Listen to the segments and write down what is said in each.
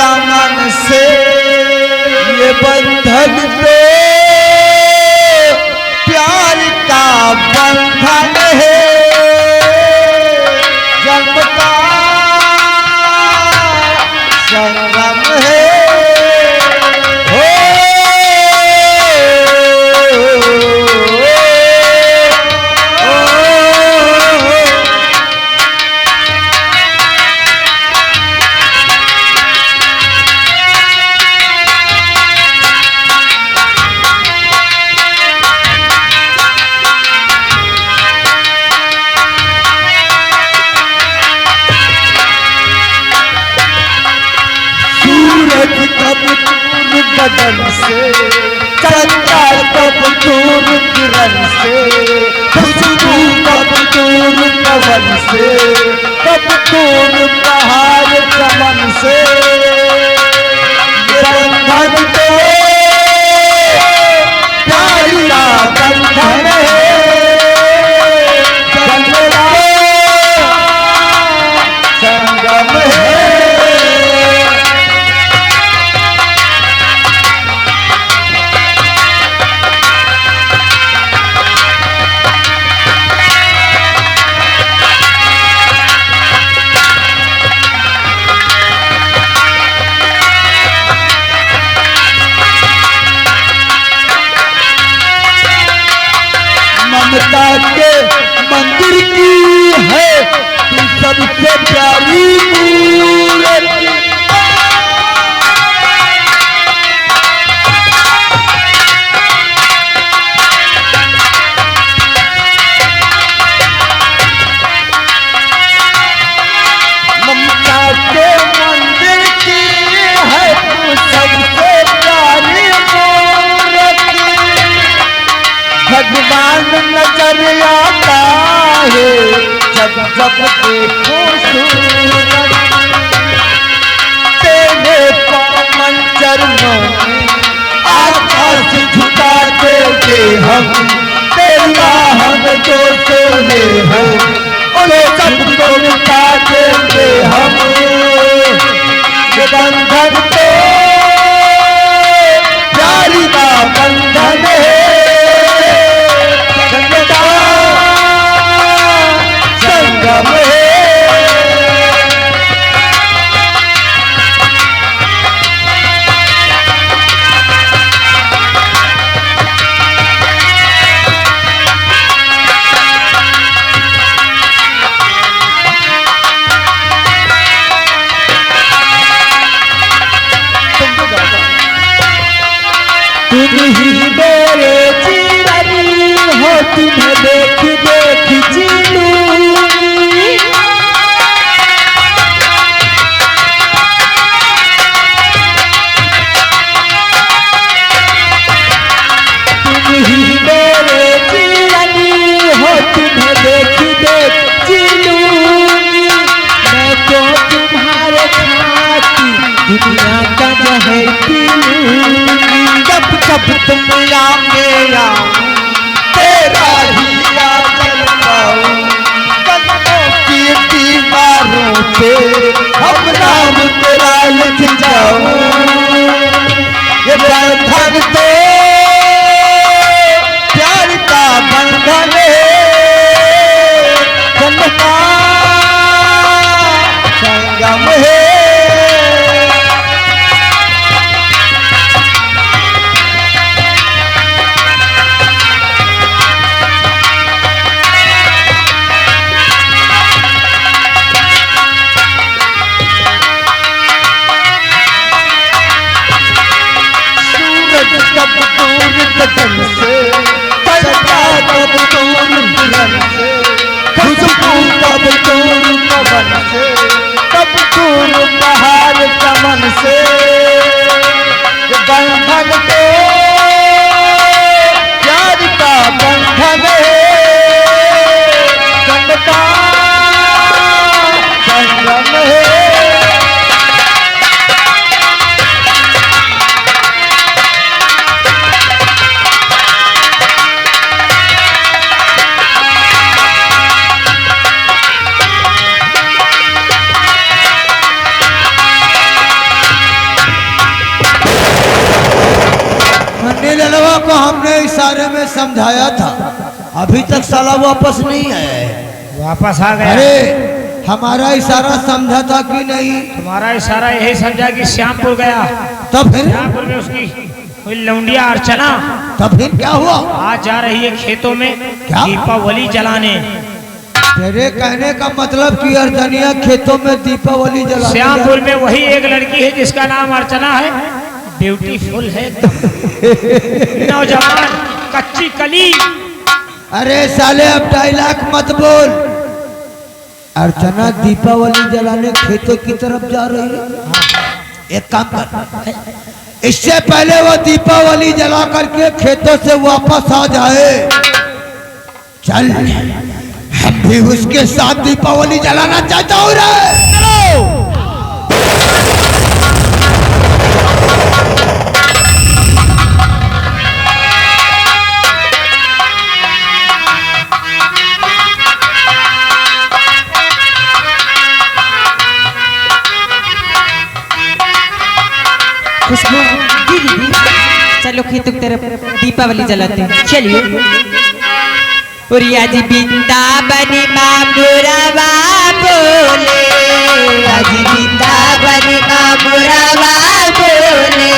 चमन से ये बंधन तो प्यार का बंधन है, जन्म का संगम है। बदन से चंदा कब दूर किरण से, खुशबू कब दूर पवन से, कब दूर पहाड़ चमन से। बंधन तो प्यार का बंधन है, जन्म संगम है। ममता के मंदिर की है तू सबसे प्यारी मूर्ति, ममता के मंदिर की है तू सबसे प्यारी मूर्ति। भगवान नजर आता है जब जब देखो सूरत, तेरे पावन चरणों में आकाश झुका देते हम, तेरा हम जो सोने हो उन्हें सबको मिटा देते हम। बंधन तो प्यार का बंधन है, संगम है। तुम ही मेरे जीवन हो, तुम्हें देख देख जीलूंगी। तुम ही मेरे जीवन हो, तुम्हें देख देख जीलूंगी। मैं तो तुम्हारे खाती दुनिया का जहर पी लूंगी। जब जब तुम आगे आओ तेरा ही आचल पाऊं, कदमों की दीवारों पे अब नाम तेरा लिख जाऊं। ये बंधन तो प्यार का बंधन है, जन्म का संगम है। कब दूर बदन से, चंदा कब दूर किरण से, खुशबू कब दूर पवन से, कब दूर पहाड़ चमन से। बंधन तो प्यार का बंधन है, जन्म का संगम है। समझाया था, अभी तक साला वापस नहीं आया है। वापस आ गया। अरे हमारा इशारा समझा था कि नहीं? तुम्हारा इशारा यही समझा कि श्यामपुर गया, तब फिर श्यामपुर में उसकी कोई लौंडिया अर्चना तब फिर क्या हुआ? आज जा रही है खेतों में क्या? दीपावली जलाने। तेरे कहने का मतलब कि अर्चनिया खेतों में दीपावली जला श्यामपुर में वही एक लड़की है जिसका नाम अर्चना है, ब्यूटीफुल है, नौजवान, कच्ची कली। अरे साले अब डायलॉग मत बोल। अर्चना दीपावली जलाने खेतों की तरफ जा रही है। एक काम कर, इससे पहले वो दीपावली जला करके खेतों से वापस आ जाए, चल हम भी उसके साथ दीपावली जलाना चाहता हूँ रे। खुशबू दीदी चलो खेतों की तरफ दीपावली जलाते हैं, चलिए। जी वृंदावन मामुरवा बोले, आज वृंदावन मामुरवा बोले।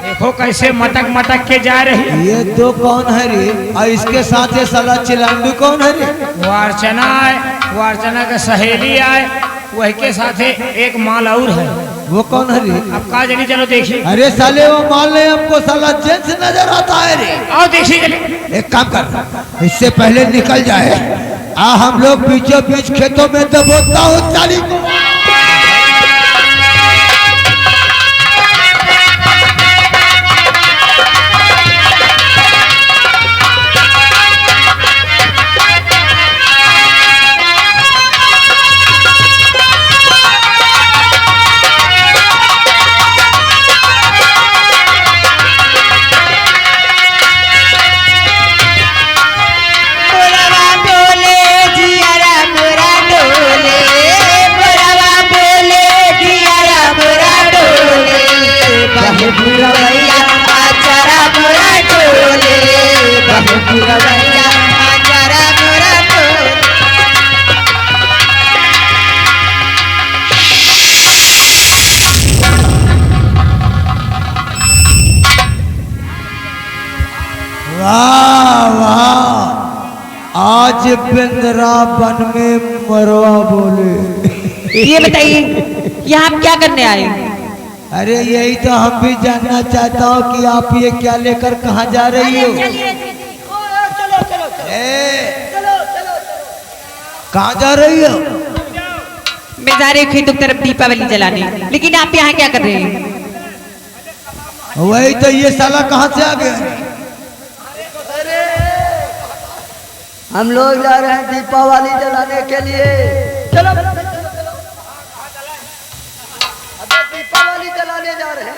देखो कैसे मटक मटक के जा रही है। ये तो कौन है रे? और इसके साथ ये साला चिलांडू कौन है रे? वो अर्चना है, वो अर्चना के सहेली आए, वही के साथ एक माल और है। वो कौन है रे? अब कहा जल्दी चलो देखिए। अरे साले वो माल नहीं, हमको साला जेंट्स नजर आता है रे। आओ देखिए चले। एक काम कर, इससे पहले निकल जाए, हम लोग बीचों बीच खेतों में दबोचता हूँ चाली को। वाह वाह, आज वृंदावन में मरवा बोले। ये बताइए यहाँ आप क्या करने आए? अरे यही तो हम भी जानना चाहता हूँ कि आप ये क्या लेकर कहाँ जा रही हो? कहाँ जा रही हो? मैं जा रही हूँ खेतों की तरफ दीपावली जलाने, लेकिन आप यहाँ क्या कर रहे हैं? वही तो, ये साला कहाँ से आ गया? हम लोग जा रहे हैं दीपावली जलाने के लिए। चलो अबे दीपावली जलाने जा रहे हैं।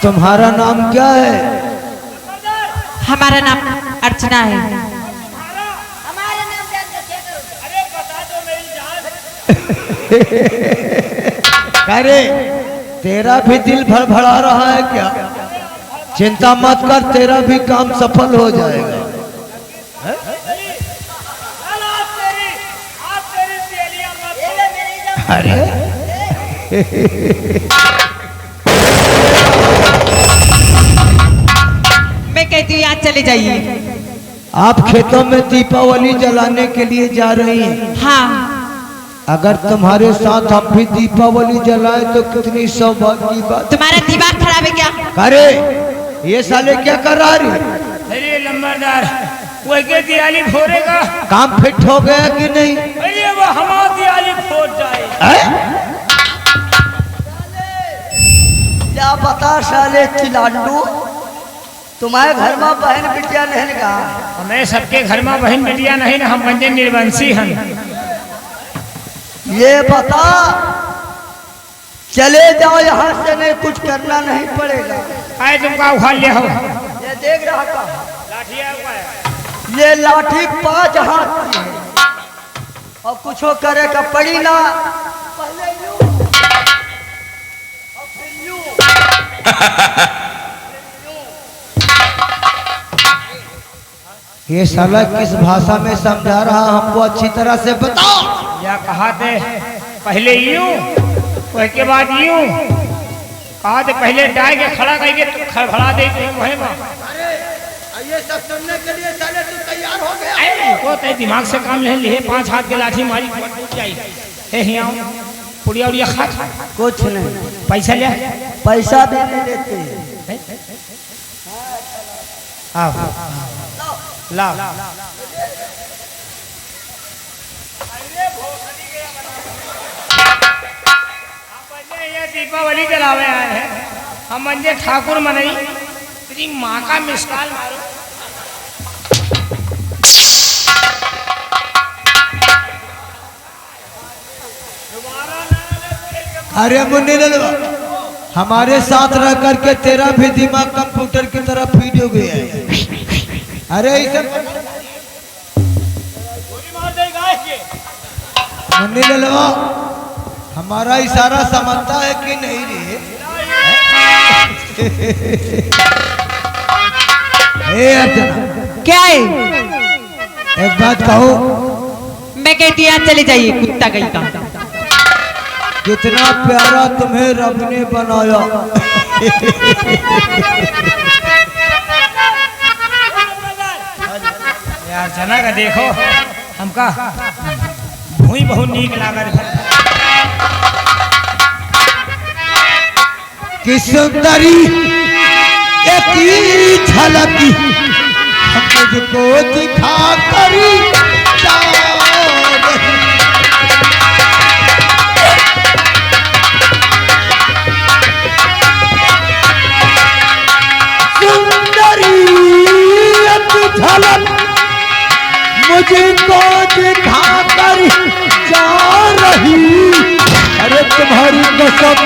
तुम्हारा नाम क्या है? हमारा नाम अर्चना है। अरे तेरा भी दिल भड़भड़ा रहा है क्या? चिंता मत कर, तेरा भी काम सफल हो जाएगा। अरे मैं कहती हूँ यहाँ चले जाइए। आप खेतों में दीपावली जलाने के लिए जा रही हैं? हाँ। अगर तुम्हारे साथ हम भी दीपावली जलाए तो कितनी सौभाग्य की बात। तुम्हारा दिमाग खराब है क्या? अरे ये साले क्या कर रहा है? अरे लंबरदार वो के दियाली फोड़ेगा। काम फिट हो गया कि नहीं? अरे वो हमारी दियाली फोड़ जाए। क्या बता साले चिलाडू, तुम्हारे घर में बहन बिटिया नहीं का? हमें सबके घर में बहन बेटिया नहीं ना, हम बंदे निर्वंशी हैं। ये बता, चले जाओ यहाँ से, नहीं कुछ करना नहीं पड़ेगा। आए तुमका उखाड़ लिया हो। ये देख रहा का लाठी है। ये लाठी 5 हाथ की है और कुछो करे का पड़ी ना। पहले यूं, और फिर यूं। ये साला किस भाषा में समझा रहा हमको अच्छी तरह से बताओ। या कहा थे पहले यूं उसके बाद यूं, कहा थे पहले डाय के खड़ा करके खड़खड़ा दे वही ये सब सुनने के लिए साले तू तैयार हो गया? को ते दिमाग से काम नहीं लिए। 5 हाथ के लाठी मारी हे हियां पुड़िया उड़िया खा। कुछ नहीं, पैसा ले। पैसा भी नहीं लेते। आओ लाओ। दीपावली जलावे आए हैं हम, मंजे ठाकुर मनई तेरी माँ का मिसकाल मारो। अरे मुन्नी ललवा, हमारे साथ रह करके तेरा भी दिमाग कंप्यूटर की तरह फीड हो गया है। अरे इसे मुन्नी ललवा, हमारा इशारा समझता है कि नहीं रे? ए अर्चना, क्या है? एक बात कहो। मैं कहती यहाँ चले जाइए, कुत्ता कहीं का। कितना प्यारा तुम्हें रब ने बनाया। यार जना का देखो हमका भूई बहुत नीक लागत है। कि सुंदरी एक झलक मुझको दिखा करी सुंदरी एक झलक मुझको दिखा कर जा रही। अरे तुम्हारी कसम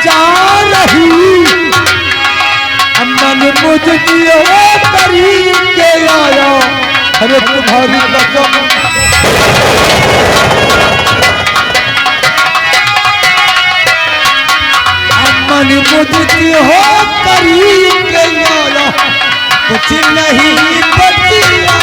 जा रही। अमन मुझ करी के आया। अरे तुम्हारी कसम अमन मुझ करी के आया। कुछ नहीं बचिया।